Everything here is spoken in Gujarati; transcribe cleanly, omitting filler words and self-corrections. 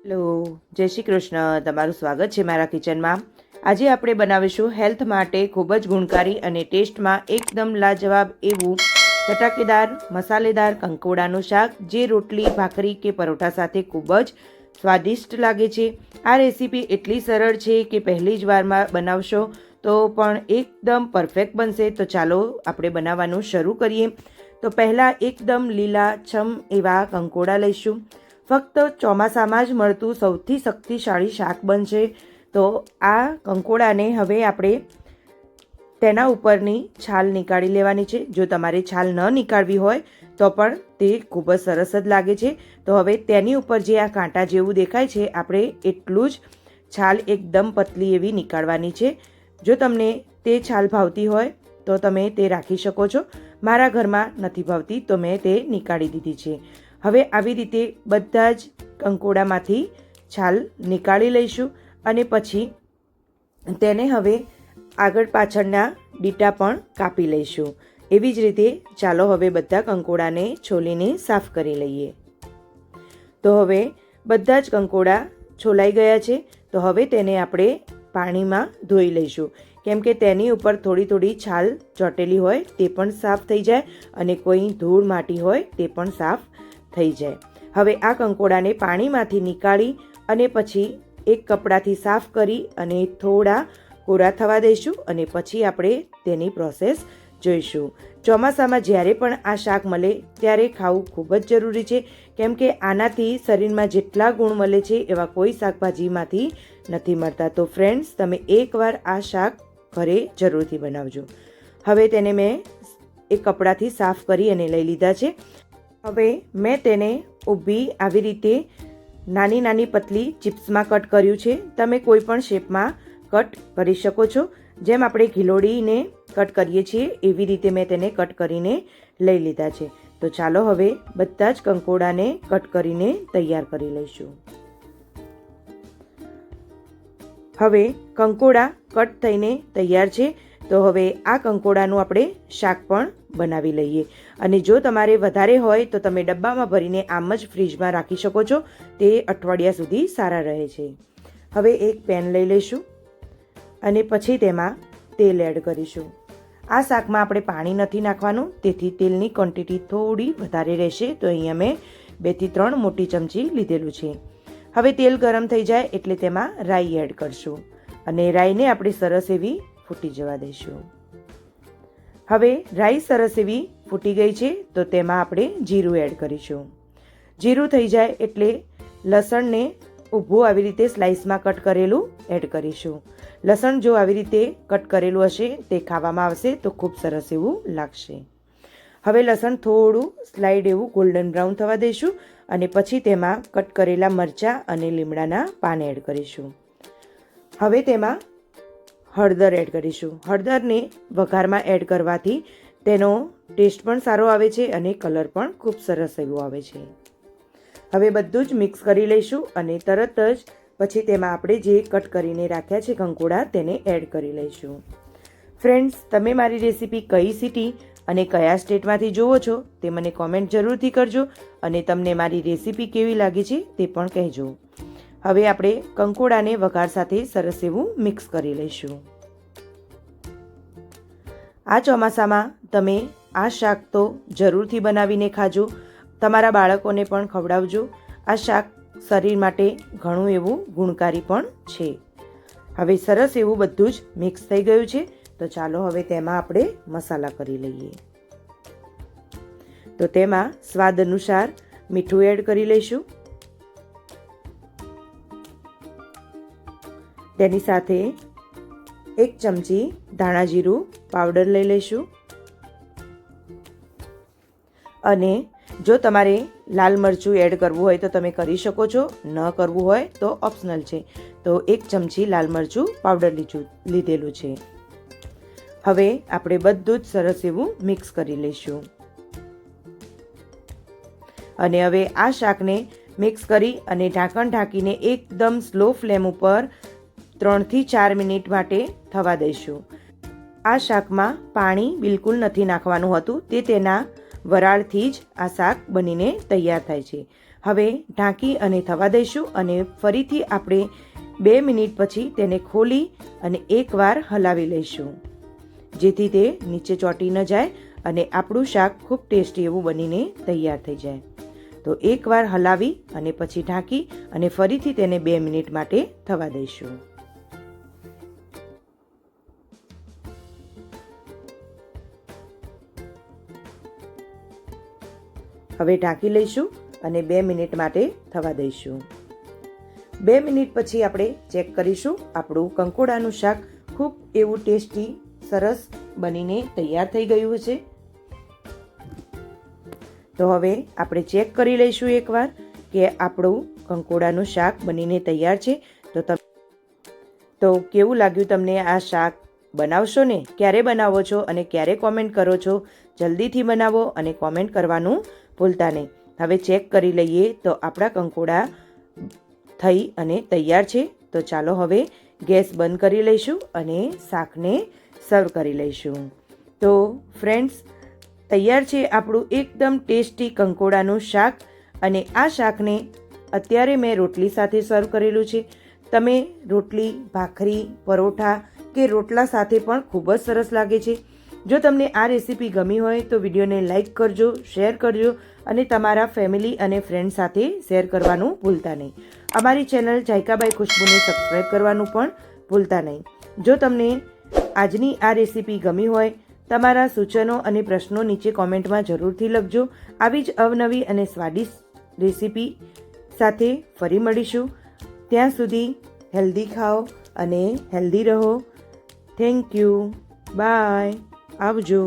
હેલો, જય શ્રી કૃષ્ણ. તમારું સ્વાગત છે મારા કિચનમાં. આજે આપણે બનાવીશું હેલ્થ માટે ખૂબ જ ગુણકારી અને ટેસ્ટમાં એકદમ લાજવાબ એવું ચટાકેદાર મસાલેદાર કંકોડાનું શાક, જે રોટલી, ભાખરી કે પરોઠા સાથે ખૂબ જ સ્વાદિષ્ટ લાગે છે. આ રેસીપી એટલી સરળ છે કે પહેલી જ વારમાં બનાવશો તો પણ એકદમ પરફેક્ટ બનશે. તો ચાલો આપણે બનાવવાનું શરૂ કરીએ. તો પહેલાં એકદમ લીલા છમ એવા કંકોડા લઈશું. ફક્ત ચોમાસામાં જ મળતું સૌથી શક્તિશાળી શાક બનશે. તો આ કંકોડાને હવે આપણે તેના ઉપરની છાલ નીકાળી લેવાની છે. જો તમારે છાલ ન નીકાળવી હોય તો પણ તે ખૂબ જ સરસ જ લાગે છે. તો હવે તેની ઉપર જે આ કાંટા જેવું દેખાય છે, આપણે એટલું જ છાલ એકદમ પતલી એવી નીકાળવાની છે. જો તમને તે છાલ ભાવતી હોય તો તમે તે રાખી શકો છો. મારા ઘરમાં નથી ભાવતી તો મેં તે નીકાળી દીધી છે. હવે આવી રીતે બધા જ કંકોડામાંથી છાલ નીકાળી લઈશું અને પછી તેને હવે આગળ પાછળના ડીટા પણ કાપી લઈશું. એવી જ રીતે ચાલો હવે બધા કંકોડાને છોલીને સાફ કરી લઈએ. તો હવે બધા જ કંકોડા છોલાઈ ગયા છે. તો હવે તેને આપણે પાણીમાં ધોઈ લઈશું, કેમ કે તેની ઉપર થોડી થોડી છાલ ચોટેલી હોય તે પણ સાફ થઈ જાય અને કોઈ ધૂળ માટી હોય તે પણ સાફ થઈ જાય. હવે આ કંકોડાને પાણીમાંથી નીકાળી અને પછી એક કપડાથી સાફ કરી અને થોડા કોરા થવા દઈશું અને પછી આપણે તેની પ્રોસેસ જોઈશું. ચોમાસામાં જ્યારે પણ આ શાક મળે ત્યારે ખાવું ખૂબ જ જરૂરી છે, કેમ કે આનાથી શરીરમાં જેટલા ગુણ મળે છે એવા કોઈ શાકભાજીમાંથી નથી મળતા. તો ફ્રેન્ડ્સ, તમે એકવાર આ શાક ઘરે જરૂરથી બનાવજો. હવે તેને મેં એક કપડાથી સાફ કરી અને લઈ લીધા છે. હવે મેં તેને ઊભી આવી રીતે નાની નાની પતલી ચિપ્સમાં કટ કર્યું છે. તમે કોઈ પણ શેપમાં કટ કરી શકો છો. જેમ આપણે ગિલોડીને કટ કરીએ છીએ એવી રીતે મેં તેને કટ કરીને લઈ લીધા છે. તો ચાલો હવે બધા જ કંકોડાને કટ કરીને તૈયાર કરી લઈશું. હવે કંકોડા કટ થઈને તૈયાર છે. તો હવે આ કંકોડાનું આપણે શાક પણ બનાવી લઈએ. અને જો તમારે વધારે હોય તો તમે ડબ્બામાં ભરીને આમ જ ફ્રીજમાં રાખી શકો છો. તે અઠવાડિયા સુધી સારા રહે છે. હવે એક પેન લઈ લઈશું અને પછી તેમાં તેલ એડ કરીશું. આ શાકમાં આપણે પાણી નથી નાખવાનું, તેથી તેલની ક્વોન્ટિટી થોડી વધારે રહેશે. તો અહીંયા મેં 2 થી 3 મોટી ચમચી લીધેલું છે. હવે તેલ ગરમ થઈ જાય એટલે તેમાં રાઈ એડ કરશું અને રાઈને આપણે સરસ એવી ફૂટી જવા દઈશું. હવે રાઈ સરસ એવી ફૂટી ગઈ છે તો તેમાં આપણે જીરું એડ કરીશું. જીરું થઈ જાય એટલે લસણને ઊભું આવી રીતે સ્લાઇસમાં કટ કરેલું એડ કરીશું. લસણ જો આવી રીતે કટ કરેલું હશે તે ખાવામાં આવશે તો ખૂબ સરસ એવું લાગશે. હવે લસણ થોડું સ્લાઇડ એવું ગોલ્ડન બ્રાઉન થવા દઈશું અને પછી તેમાં કટ કરેલા મરચાં અને લીમડાના પાન એડ કરીશું. હવે તેમાં હળદર એડ કરીશું. હળદરને વઘારમાં એડ કરવાથી તેનો ટેસ્ટ પણ સારો આવે છે અને કલર પણ ખૂબ સરસ એવો આવે છે. હવે બધું જ મિક્સ કરી લઈશું અને તરત જ પછી તેમાં આપણે જે કટ કરીને રાખ્યા છે કંકોડા તેને એડ કરી લઈશું. ફ્રેન્ડ્સ, તમે મારી રેસીપી કઈ સિટી અને કયા સ્ટેટમાંથી જુઓ છો તે મને કોમેન્ટ જરૂરથી કરજો અને તમને મારી રેસીપી કેવી લાગી છે તે પણ કહેજો. હવે આપણે કંકોડાને વઘાર સાથે સરસ એવું મિક્સ કરી લઈશું. આ ચોમાસામાં તમે આ શાક તો જરૂરથી બનાવીને ખાજો. તમારા બાળકોને પણ ખવડાવજો. આ શાક શરીર માટે ઘણું એવું ગુણકારી પણ છે. હવે સરસ એવું બધું જ મિક્સ થઈ ગયું છે. તો ચાલો હવે તેમાં આપણે મસાલા કરી લઈએ. તો તેમાં સ્વાદ અનુસાર મીઠું એડ કરી લઈશું. તેની સાથે 1 ચમચી ધાણા જીરું પાવડર લઈ લઈશું. અને જો તમારે લાલ મરચું એડ કરવું હોય તો તમે કરી શકો છો, ન કરવું હોય તો ઓપ્શનલ છે. તો 1 ચમચી લાલ મરચું પાવડર લીધેલું છે. હવે આપણે બધું જ સરસ એવું મિક્સ કરી લઈશું. અને હવે આ શાકને મિક્સ કરી અને ઢાંકણ ઢાંકીને એકદમ સ્લો ફ્લેમ ઉપર 3 થી 4 મિનિટ માટે થવા દઈશું. આ શાકમાં પાણી બિલકુલ નથી નાખવાનું હતું, તે તેના વરાળથી જ આ શાક બનીને તૈયાર થાય છે. હવે ઢાંકી અને થવા દઈશું અને ફરીથી આપણે 2 મિનિટ પછી તેને ખોલી અને એકવાર હલાવી લઈશું, જેથી તે નીચે ચોંટી ન જાય અને આપણું શાક ખૂબ ટેસ્ટી એવું બનીને તૈયાર થઈ જાય. તો એકવાર હલાવી અને પછી ઢાંકી અને ફરીથી તેને 2 મિનિટ માટે થવા દઈશું. હવે ઢાંકી લઈશું અને 2 મિનિટ માટે થવા દઈશું. 2 મિનિટ પછી આપણે ચેક કરીશું. આપણું કંકોડાનું શાક ખૂબ એવું ટેસ્ટી સરસ બનીને તૈયાર થઈ ગયું છે. તો હવે આપણે ચેક કરી લઈશું એકવાર કે આપણું કંકોડાનું શાક બનીને તૈયાર છે. તો કેવું લાગ્યું તમને આ શાક? બનાવશો ને? ક્યારે બનાવો છો અને ક્યારે કોમેન્ટ કરો છો? જલ્દીથી બનાવો અને કોમેન્ટ કરવાનું ભૂલતા નહીં. હવે ચેક કરી લઈએ તો આપણા કંકોડા થઈ અને તૈયાર છે. તો ચાલો હવે ગેસ બંધ કરી લઈશું અને શાકને સર્વ કરી લઈશું. તો ફ્રેન્ડ્સ, તૈયાર છે આપણું એકદમ ટેસ્ટી કંકોડાનું શાક. અને આ શાકને અત્યારે મેં રોટલી સાથે સર્વ કરેલું છે. તમે રોટલી, ભાખરી, પરોઠા કે રોટલા સાથે પણ ખૂબ જ સરસ લાગે છે. જો તમને આ રેસીપી ગમી હોય તો વિડીયોને લાઇક કરજો, શેર કરજો અને તમારા ફેમિલી અને ફ્રેન્ડ સાથે શેર કરવાનું ભૂલતા નહીં. અમારી ચેનલ જાયકાબાઈ ખુશ્બુને સબસ્ક્રાઈબ કરવાનું પણ ભૂલતા નહીં. જો તમને આજની આ રેસીપી ગમી હોય, તમારા સૂચનો અને પ્રશ્નો નીચે કોમેન્ટમાં જરૂરથી લખજો. આવી જ અવનવી અને સ્વાદિષ્ટ રેસીપી સાથે ફરી મળીશું. ત્યાં સુધી હેલ્ધી ખાઓ અને હેલ્ધી રહો. Thank you. બાય. આવજો.